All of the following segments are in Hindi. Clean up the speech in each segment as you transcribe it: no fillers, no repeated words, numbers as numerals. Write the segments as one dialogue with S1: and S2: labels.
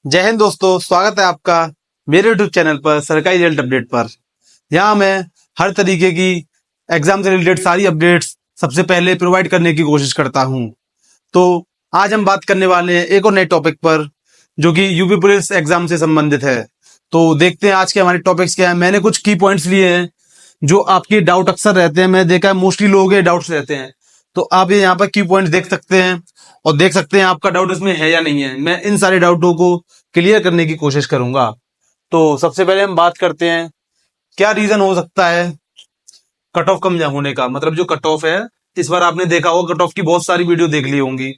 S1: जय हिंद दोस्तों, स्वागत है आपका मेरे यूट्यूब चैनल पर सरकारी रिजल्ट अपडेट पर। यहाँ मैं हर तरीके की एग्जाम से रिलेटेड सारी अपडेट्स सबसे पहले प्रोवाइड करने की कोशिश करता हूँ। तो आज हम बात करने वाले हैं एक और नए टॉपिक पर जो कि यूपी पुलिस एग्जाम से संबंधित है। तो देखते हैं आज के हमारे टॉपिक्स क्या है। मैंने कुछ की पॉइंट्स लिए हैं जो आपके डाउट अक्सर रहते हैं। मैं देखा है मोस्टली लोगों के डाउट्स रहते हैं, तो आप ये यहाँ पर की पॉइंट्स देख सकते हैं और देख सकते हैं आपका डाउट इसमें है या नहीं है। मैं इन सारे डाउटों को क्लियर करने की कोशिश करूंगा। तो सबसे पहले हम बात करते हैं क्या रीजन हो सकता है कट ऑफ कम होने का। मतलब जो कट ऑफ है, इस बार आपने देखा होगा कट ऑफ की बहुत सारी वीडियो देख ली होंगी,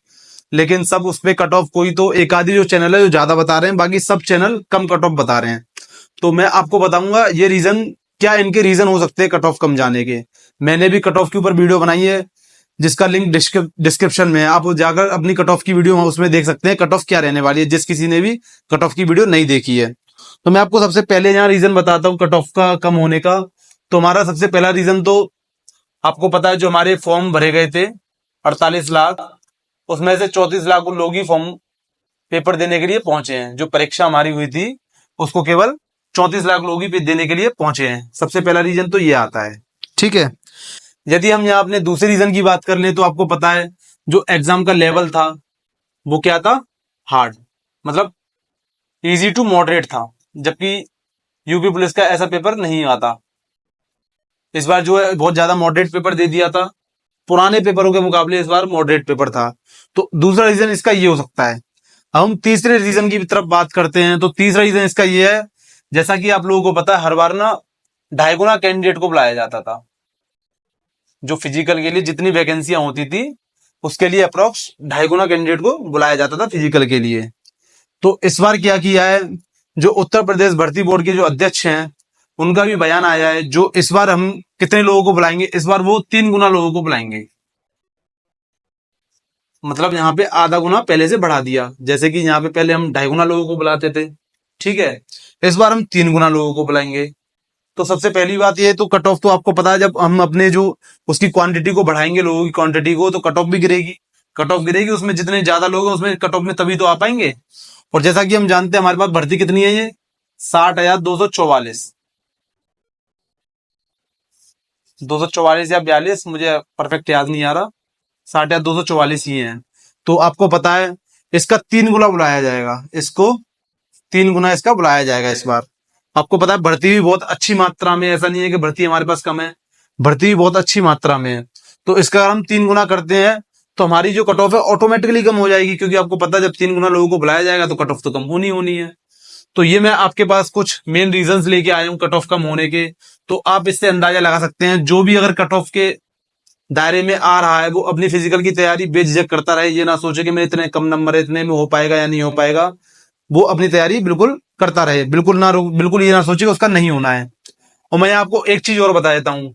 S1: लेकिन सब उस पे कट ऑफ कोई तो एक आधी जो चैनल है जो ज्यादा बता रहे हैं, बाकी सब चैनल कम कट ऑफ बता रहे हैं। तो मैं आपको बताऊंगा ये रीजन क्या, इनके रीजन हो सकते हैं कट ऑफ कम जाने के। मैंने भी कट ऑफ के ऊपर वीडियो बनाई है जिसका लिंक डिस्क्रिप्शन में है। आप जाकर अपनी कट ऑफ की वीडियो उसमें देख सकते हैं कट ऑफ क्या रहने वाली है, जिस किसी ने भी कट ऑफ की वीडियो नहीं देखी है। तो मैं आपको सबसे पहले यहाँ रीजन बताता हूँ कट ऑफ का कम होने का। तो हमारा सबसे पहला रीजन तो आपको पता है, जो हमारे फॉर्म भरे गए थे 48 लाख, उसमें से 34 लाख लोग ही फॉर्म पेपर देने के लिए पहुंचे हैं। जो परीक्षा हमारी हुई थी उसको केवल 34 लाख लोग ही देने के लिए पहुंचे हैं। सबसे पहला रीजन तो ये आता है, ठीक है। यदि हम यहाँ अपने दूसरे रीजन की बात कर लें तो आपको पता है जो एग्जाम का लेवल था वो क्या था, हार्ड, मतलब इजी टू मॉडरेट था, जबकि यूपी पुलिस का ऐसा पेपर नहीं आता। इस बार जो है बहुत ज्यादा मॉडरेट पेपर दे दिया था, पुराने पेपरों के मुकाबले इस बार मॉडरेट पेपर था। तो दूसरा रीजन इसका ये हो सकता है। अब हम तीसरे रीजन की तरफ बात करते हैं। तो तीसरा रीजन इसका ये है, जैसा कि आप लोगों को पता है हर बार ना 2.5 गुना कैंडिडेट को बुलाया जाता था। जो फिजिकल के लिए जितनी वैकेंसियां होती थी उसके लिए अप्रोक्स 2.5 गुना कैंडिडेट को बुलाया जाता था फिजिकल के लिए। तो इस बार क्या किया है, जो उत्तर प्रदेश भर्ती बोर्ड के जो अध्यक्ष हैं उनका भी बयान आया है। जो इस बार हम कितने लोगों को बुलाएंगे, इस बार वो 3 गुना लोगों को बुलाएंगे। मतलब यहाँ पे आधा गुना पहले से बढ़ा दिया। जैसे कि यहाँ पे पहले हम 2.5 गुना लोगों को बुलाते थे, ठीक है, इस बार हम 3 गुना लोगों को बुलाएंगे। तो सबसे पहली बात ये, तो कट ऑफ तो आपको पता है जब हम अपने जो उसकी क्वांटिटी को बढ़ाएंगे, लोगों की क्वांटिटी को, तो कट ऑफ भी गिरेगी। कट ऑफ गिरेगी, उसमें जितने ज्यादा लोग हैं उसमें कट ऑफ में तभी तो आ पाएंगे। और जैसा कि हम जानते हैं हमारे पास भर्ती कितनी है, ये 60,244, 244 या 42, मुझे परफेक्ट याद नहीं आ रहा, 60,244 ही है। तो आपको पता है इसका 3 गुना बुलाया जाएगा, इसको 3 गुना इसका बुलाया जाएगा इस बार। आपको पता है भर्ती भी बहुत अच्छी मात्रा में, ऐसा नहीं है कि भर्ती हमारे पास कम है, भर्ती भी बहुत अच्छी मात्रा में है। तो इसका अगर हम 3 गुना करते हैं तो हमारी जो कट ऑफ है ऑटोमेटिकली कम हो जाएगी, क्योंकि आपको पता है जब 3 गुना लोगों को बुलाया जाएगा तो कट ऑफ तो कम होनी होनी है। तो ये मैं आपके पास कुछ मेन रीजंस लेके आया हूँ कट ऑफ कम होने के। तो आप इससे अंदाजा लगा सकते हैं, जो भी अगर कट ऑफ के दायरे में आ रहा है वो अपनी फिजिकल की तैयारी बेझिझक करता रहे। ये ना सोचे कि मेरे इतने कम नंबर है, इतने में हो पाएगा या नहीं हो पाएगा। वो अपनी तैयारी बिल्कुल करता रहे, बिल्कुल ये ना सोचे कि उसका नहीं होना है। और मैं आपको एक चीज और बता देता हूँ,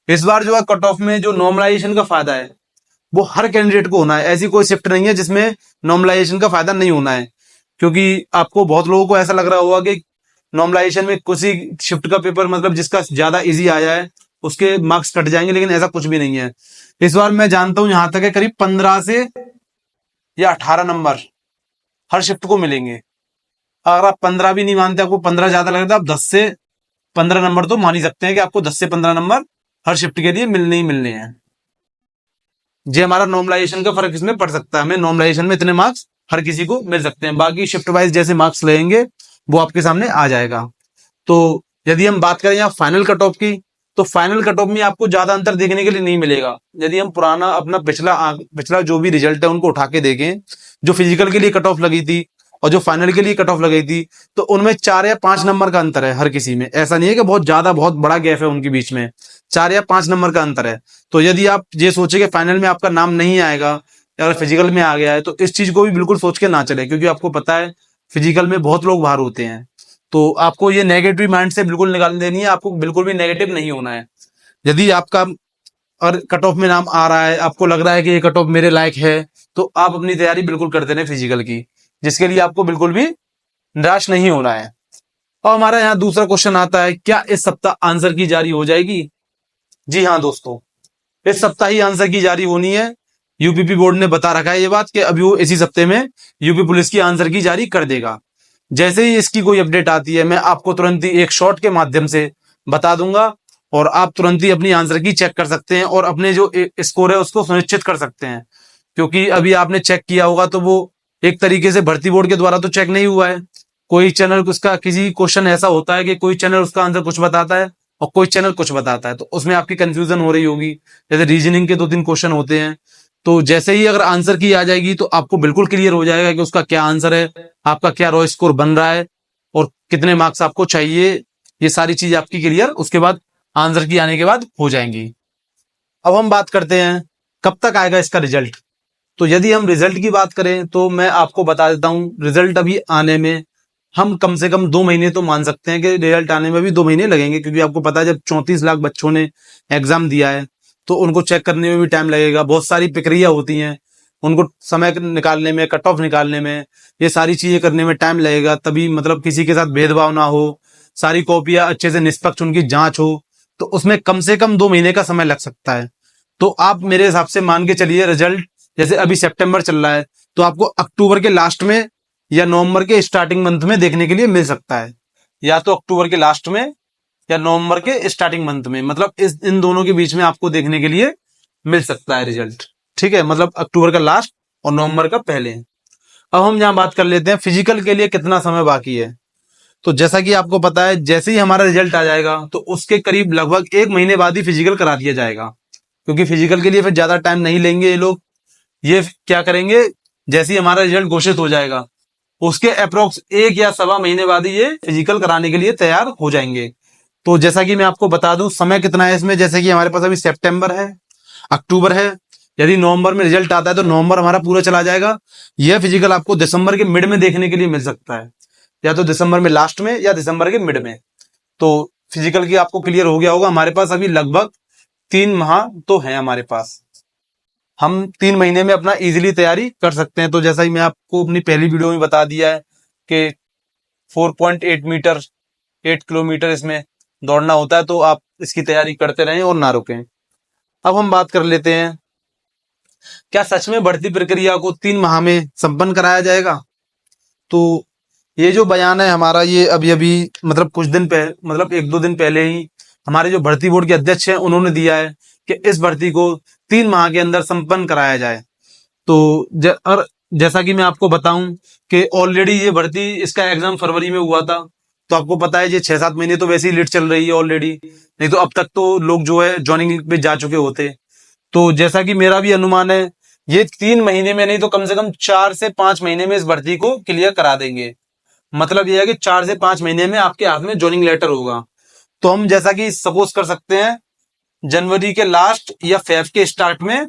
S1: इस बार जो है कट ऑफ में जो नॉर्मलाइजेशन का फायदा है वो हर कैंडिडेट को होना है। ऐसी कोई शिफ्ट नहीं है जिसमें नॉर्मलाइजेशन का फायदा नहीं होना है। क्योंकि आपको बहुत लोगों को ऐसा लग रहा होगा कि नॉर्मलाइजेशन में किसी शिफ्ट का पेपर, मतलब जिसका ज्यादा इजी आया है उसके मार्क्स कट जाएंगे, लेकिन ऐसा कुछ भी नहीं है। इस बार मैं जानता हूं यहां तक है करीब 15 से या 18 नंबर हर शिफ्ट को मिलेंगे। अगर आप 15 भी नहीं मानते, आपको 15 ज्यादा लग रहा है, आप 10 से 15 नंबर तो मान ही सकते हैं कि आपको 10 से 15 नंबर हर शिफ्ट के लिए मिलने ही मिलने हैं। ये हमारा नॉर्मलाइजेशन का फर्क इसमें पड़ सकता है। हमें नॉर्मलाइजेशन में इतने मार्क्स हर किसी को मिल सकते हैं, बाकी शिफ्ट वाइज जैसे मार्क्स लगेंगे वो आपके सामने आ जाएगा। तो यदि हम बात करें यहाँ फाइनल कट ऑफ की, तो फाइनल कट ऑफ में आपको ज्यादा अंतर देखने के लिए नहीं मिलेगा। यदि हम पुराना अपना पिछला जो भी रिजल्ट है उनको उठा के देखें, जो फिजिकल के लिए कट ऑफ लगी थी और जो फाइनल के लिए कट ऑफ लगी थी, तो उनमें 4 या 5 नंबर का अंतर है हर किसी में। ऐसा नहीं है कि बहुत बड़ा गैप है उनके बीच में, 4 या 5 नंबर का अंतर है। तो यदि आप ये सोचे कि फाइनल में आपका नाम नहीं आएगा, अगर फिजिकल में आ गया है, तो इस चीज को भी बिल्कुल सोच के ना चले, क्योंकि आपको पता है फिजिकल में बहुत लोग बाहर होते हैं। तो आपको ये नेगेटिव माइंड से बिल्कुल निकाल देनी है, आपको बिल्कुल भी नेगेटिव नहीं होना है। यदि आपका और कट ऑफ में नाम आ रहा है, आपको लग रहा है कि ये कट ऑफ मेरे लायक है, तो आप अपनी तैयारी बिल्कुल करते रहे फिजिकल की, जिसके लिए आपको बिल्कुल भी निराश नहीं होना है। और हमारा यहाँ दूसरा क्वेश्चन आता है, क्या इस सप्ताह आंसर की जारी हो जाएगी? जी हाँ दोस्तों, इस सप्ताह ही आंसर की जारी होनी है। यूपीपी बोर्ड ने बता रखा है ये बात कि अभी वो इसी सप्ते में यूपी पुलिस की आंसर की जारी कर देगा। जैसे ही इसकी कोई अपडेट आती है मैं आपको तुरंत ही एक शॉर्ट के माध्यम से बता दूंगा, और आप तुरंत ही अपनी आंसर की चेक कर सकते हैं और अपने जो स्कोर है उसको सुनिश्चित कर सकते हैं। क्योंकि अभी आपने चेक किया होगा तो वो एक तरीके से भर्ती बोर्ड के द्वारा तो चेक नहीं हुआ है। कोई चैनल उसका किसी क्वेश्चन ऐसा होता है कि कोई चैनल उसका आंसर कुछ बताता है और कोई चैनल कुछ बताता है, तो उसमें आपकी कंफ्यूजन हो रही होगी। जैसे रीजनिंग के 2-3 क्वेश्चन होते हैं, तो जैसे ही अगर आंसर की आ जाएगी तो आपको बिल्कुल क्लियर हो जाएगा कि उसका क्या आंसर है, आपका क्या रॉ स्कोर बन रहा है और कितने मार्क्स आपको चाहिए। ये सारी चीज आपकी क्लियर उसके बाद आंसर की आने के बाद हो जाएंगी। अब हम बात करते हैं कब तक आएगा इसका रिजल्ट। तो यदि हम रिजल्ट की बात करें तो मैं आपको बता देता हूं, रिजल्ट अभी आने में हम कम से कम 2 महीने तो मान सकते हैं कि रिजल्ट आने में भी 2 महीने लगेंगे। क्योंकि आपको पता है जब 34 लाख बच्चों ने एग्जाम दिया है तो उनको चेक करने में भी टाइम लगेगा, बहुत सारी प्रक्रिया होती हैं, उनको समय निकालने में, कट ऑफ निकालने में, ये सारी चीजें करने में टाइम लगेगा। तभी मतलब किसी के साथ भेदभाव ना हो, सारी कॉपियां अच्छे से निष्पक्ष उनकी जांच हो, तो उसमें कम से कम 2 महीने का समय लग सकता है। तो आप मेरे हिसाब से मान के चलिए रिजल्ट, जैसे अभी सितंबर चल रहा है तो आपको अक्टूबर के लास्ट में या नवंबर के स्टार्टिंग मंथ में देखने के लिए मिल सकता है। या तो अक्टूबर के लास्ट में या नवंबर के स्टार्टिंग मंथ में, मतलब इन दोनों के बीच में आपको देखने के लिए मिल सकता है रिजल्ट। ठीक है, मतलब अक्टूबर का लास्ट और नवंबर का पहले। अब हम यहाँ बात कर लेते हैं फिजिकल के लिए कितना समय बाकी है। तो जैसा कि आपको पता है जैसे ही हमारा रिजल्ट आ जाएगा तो उसके करीब लगभग 1 महीने बाद ही फिजिकल करा दिया जाएगा। क्योंकि फिजिकल के लिए फिर ज्यादा टाइम नहीं लेंगे ये लोग। ये क्या करेंगे, जैसे ही हमारा रिजल्ट घोषित हो जाएगा उसके अप्रोक्स 1 या 1.25 महीने बाद ही ये फिजिकल कराने के लिए तैयार हो जाएंगे। तो जैसा कि मैं आपको बता दूं समय कितना है इसमें, जैसे कि हमारे पास अभी सितंबर है, अक्टूबर है, यदि नवंबर में रिजल्ट आता है तो नवंबर हमारा पूरा चला जाएगा। यह फिजिकल आपको दिसंबर के मिड में देखने के लिए मिल सकता है, या तो दिसंबर में लास्ट में या दिसंबर के मिड में। तो फिजिकल की आपको क्लियर हो गया होगा। हमारे पास अभी लगभग 3 माह तो है हमारे पास, हम 3 महीने में अपना इजीली तैयारी कर सकते हैं। तो जैसा ही मैं आपको अपनी पहली वीडियो में बता दिया है कि 4.8 मीटर 8 किलोमीटर इसमें दौड़ना होता है, तो आप इसकी तैयारी करते रहें और ना रुकें। अब हम बात कर लेते हैं क्या सच में भर्ती प्रक्रिया को 3 माह में संपन्न कराया जाएगा। तो ये जो बयान है हमारा, ये अभी अभी मतलब कुछ दिन पहले, मतलब 1-2 दिन पहले ही हमारे जो भर्ती बोर्ड के अध्यक्ष हैं उन्होंने दिया है कि इस भर्ती को 3 माह के अंदर संपन्न कराया जाए। तो और जैसा कि मैं आपको बताऊं कि ऑलरेडी ये भर्ती, इसका एग्जाम फरवरी में हुआ था। तो आपको पता है ये 6-7 महीने तो वैसे ही लेट चल रही है ऑलरेडी, नहीं तो अब तक तो लोग जो है ज्वाइनिंग पे जा चुके होते। तो जैसा कि मेरा भी अनुमान है ये 3 महीने में नहीं तो कम से कम 4 से 5 महीने में इस भर्ती को क्लियर करा देंगे। मतलब यह है कि 4 से 5 महीने में आपके हाथ में ज्वाइनिंग लेटर होगा। तो हम जैसा कि सपोज कर सकते हैं जनवरी के लास्ट या फेब के स्टार्ट में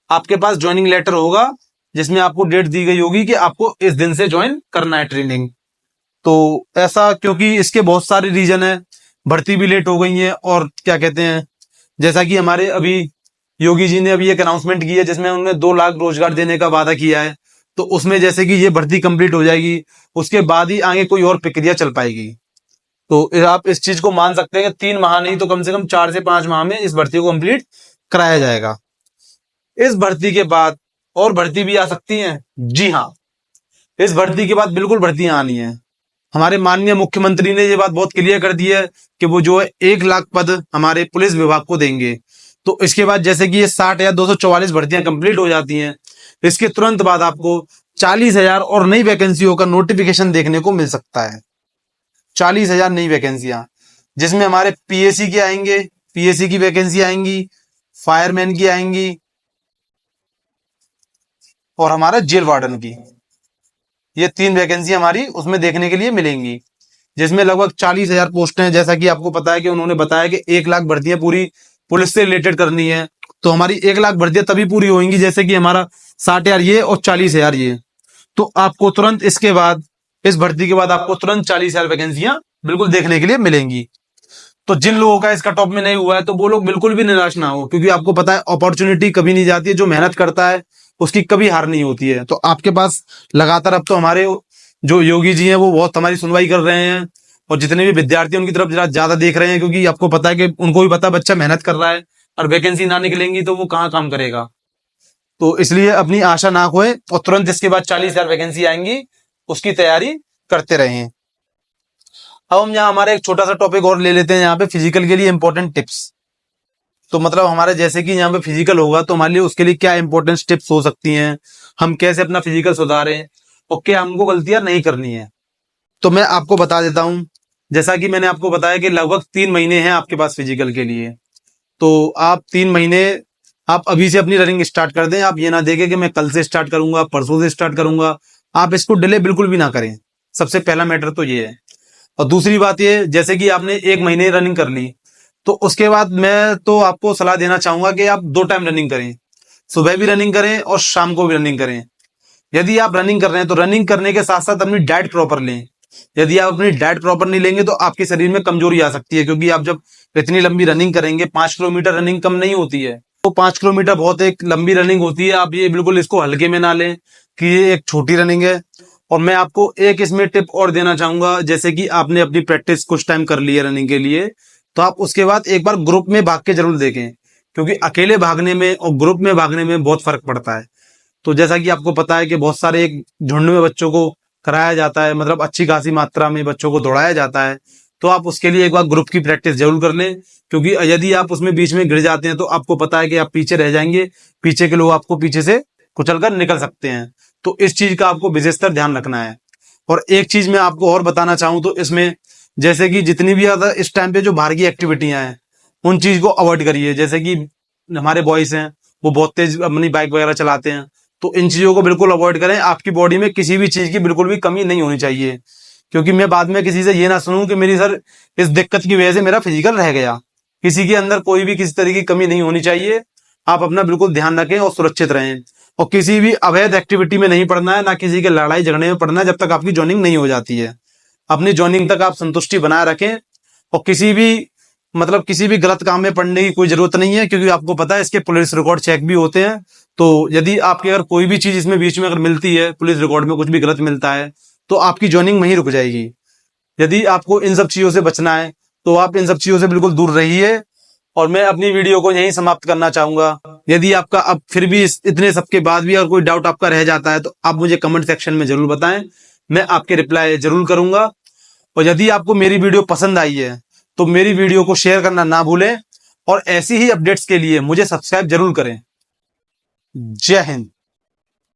S1: आपके पास ज्वाइनिंग लेटर होगा, जिसमें आपको डेट दी गई होगी कि आपको इस दिन से ज्वाइन करना है ट्रेनिंग। तो ऐसा, क्योंकि इसके बहुत सारे रीजन है, भर्ती भी लेट हो गई है और क्या कहते हैं, जैसा कि हमारे अभी योगी जी ने अभी एक अनाउंसमेंट की है जिसमें उन्होंने 2 लाख रोजगार देने का वादा किया है। तो उसमें जैसे कि ये भर्ती कंप्लीट हो जाएगी उसके बाद ही आगे कोई और प्रक्रिया चल पाएगी। तो आप इस चीज को मान सकते हैं कि 3 माह नहीं तो कम से कम 4 से 5 माह में इस भर्ती को कंप्लीट कराया जाएगा। इस भर्ती के बाद और भर्ती भी आ सकती है। जी हाँ, इस भर्ती के बाद बिल्कुल भर्तियां आनी है। हमारे माननीय मुख्यमंत्री ने ये बात बहुत क्लियर कर दी है कि वो जो है 1 लाख पद हमारे पुलिस विभाग को देंगे। तो इसके बाद जैसे कि ये 60 या 244 भर्तियां कंप्लीट हो जाती हैं, इसके तुरंत बाद आपको 40,000 और नई वैकेंसियों का नोटिफिकेशन देखने को मिल सकता है। 40,000 नई वैकेंसियां, जिसमें हमारे पीएससी की आएंगे, पीएससी की वैकेंसी आएंगी, फायरमैन की आएंगी और हमारा जेल वार्डन की। ये 3 वैकेंसी हमारी उसमें देखने के लिए मिलेंगी, जिसमें लगभग 40,000 पोस्टें हैं। जैसा कि आपको पता है कि उन्होंने बताया कि 1 लाख भर्तियां पूरी पुलिस से रिलेटेड करनी है। तो हमारी 1 लाख भर्तियां तभी पूरी होंगी जैसे कि हमारा 60,000 ये और 40,000 ये। तो आपको तुरंत इसके बाद, इस भर्ती के बाद आपको तुरंत 40,000 वैकेंसियां बिल्कुल देखने के लिए मिलेंगी। तो जिन लोगों का इसका टॉप में नहीं हुआ है तो वो लोग बिल्कुल भी निराश ना हो, क्योंकि आपको पता है अपॉर्चुनिटी कभी नहीं जाती है, जो मेहनत करता है उसकी कभी हार नहीं होती है। तो आपके पास लगातार अब तो हमारे जो योगी जी हैं वो बहुत हमारी सुनवाई कर रहे हैं और जितने भी विद्यार्थी उनकी तरफ ज्यादा देख रहे हैं, क्योंकि आपको पता है कि उनको भी पता है बच्चा मेहनत कर रहा है और वैकेंसी ना निकलेंगी तो वो कहाँ काम करेगा। तो इसलिए अपनी आशा ना खोए और तुरंत इसके बाद 40,000 वैकेंसी आएंगी उसकी तैयारी करते रहें। अब हम यहाँ हमारे एक छोटा सा टॉपिक और ले लेते हैं यहाँ पे, फिजिकल के लिए इंपॉर्टेंट टिप्स। तो मतलब हमारे जैसे कि यहाँ पे फिजिकल होगा तो हमारे लिए उसके लिए क्या इंपॉर्टेंट टिप्स हो सकती हैं, हम कैसे अपना फिजिकल सुधारें और क्या हमको गलतियां नहीं करनी है, तो मैं आपको बता देता हूं। जैसा कि मैंने आपको बताया कि लगभग 3 महीने हैं आपके पास फिजिकल के लिए, तो आप 3 महीने आप अभी से अपनी रनिंग स्टार्ट कर दें। आप ये ना देखें कि मैं कल से स्टार्ट करूंगा, परसों से स्टार्ट करूंगा, आप इसको डिले बिल्कुल भी ना करें। सबसे पहला मैटर तो ये है। और दूसरी बात ये, जैसे कि आपने 1 महीने रनिंग कर ली, तो उसके बाद मैं तो आपको सलाह देना चाहूंगा कि आप 2 टाइम रनिंग करें, सुबह भी रनिंग करें और शाम को भी रनिंग करें। यदि आप रनिंग कर रहे हैं तो रनिंग करने के साथ साथ अपनी डाइट प्रॉपर लें। यदि आप अपनी डाइट प्रॉपर नहीं लेंगे तो आपके शरीर में कमजोरी आ सकती है, क्योंकि आप जब इतनी लंबी रनिंग करेंगे, 5 किलोमीटर रनिंग कम नहीं होती है, तो 5 किलोमीटर बहुत एक लंबी रनिंग होती है। आप ये बिल्कुल इसको हल्के में ना लें कि ये एक छोटी रनिंग है। और मैं आपको एक इसमें टिप और देना चाहूंगा, जैसे कि आपने अपनी प्रैक्टिस कुछ टाइम कर ली है रनिंग के लिए, तो आप उसके बाद एक बार ग्रुप में भाग के जरूर देखें, क्योंकि अकेले भागने में और ग्रुप में भागने में बहुत फर्क पड़ता है। तो जैसा कि आपको पता है कि बहुत सारे एक झुंड में बच्चों को कराया जाता है, मतलब अच्छी खासी मात्रा में बच्चों को दौड़ाया जाता है, तो आप उसके लिए एक बार ग्रुप की प्रैक्टिस जरूर कर लें, क्योंकि यदि आप उसमें बीच में गिर जाते हैं तो आपको पता है कि आप पीछे रह जाएंगे, पीछे के लोग आपको पीछे से कुचलकर निकल सकते हैं। तो इस चीज का आपको विशेषकर ध्यान रखना है। और एक चीज मैं आपको और बताना चाहूँ तो इसमें, जैसे कि जितनी भी ज्यादा इस टाइम पे जो बाहर की एक्टिविटियां हैं उन चीज को अवॉइड करिए। जैसे कि हमारे बॉयज हैं वो बहुत तेज अपनी बाइक वगैरह चलाते हैं, तो इन चीजों को बिल्कुल अवॉइड करें। आपकी बॉडी में किसी भी चीज की बिल्कुल भी कमी नहीं होनी चाहिए, क्योंकि मैं बाद में किसी से ये ना सुनूं कि मेरी सर इस दिक्कत की वजह से मेरा फिजिकल रह गया। किसी के अंदर कोई भी किसी तरह की कमी नहीं होनी चाहिए। आप अपना बिल्कुल ध्यान रखें और सुरक्षित रहें, और किसी भी अवैध एक्टिविटी में नहीं पड़ना है, ना किसी के लड़ाई झगड़े में पड़ना है जब तक आपकी जॉइनिंग नहीं हो जाती है। अपनी जॉइनिंग तक आप संतुष्टि बनाए रखें, और किसी भी मतलब किसी भी गलत काम में पड़ने की कोई जरूरत नहीं है, क्योंकि आपको पता है इसके पुलिस रिकॉर्ड चेक भी होते हैं। तो यदि आपके अगर कोई भी चीज इसमें बीच में अगर मिलती है, पुलिस रिकॉर्ड में कुछ भी गलत मिलता है, तो आपकी जॉइनिंग वहीं रुक जाएगी। यदि आपको इन सब चीजों से बचना है तो आप इन सब चीजों से बिल्कुल दूर रहिए। और मैं अपनी वीडियो को यहीं समाप्त करना चाहूंगा। यदि आपका अब फिर भी इतने सबके बाद भी अगर कोई डाउट आपका रह जाता है तो आप मुझे कमेंट सेक्शन में जरूर बताएं, मैं आपके रिप्लाई जरूर करूंगा। और यदि आपको मेरी वीडियो पसंद आई है तो मेरी वीडियो को शेयर करना ना भूलें, और ऐसी ही अपडेट्स के लिए मुझे सब्सक्राइब जरूर करें। जय हिंद।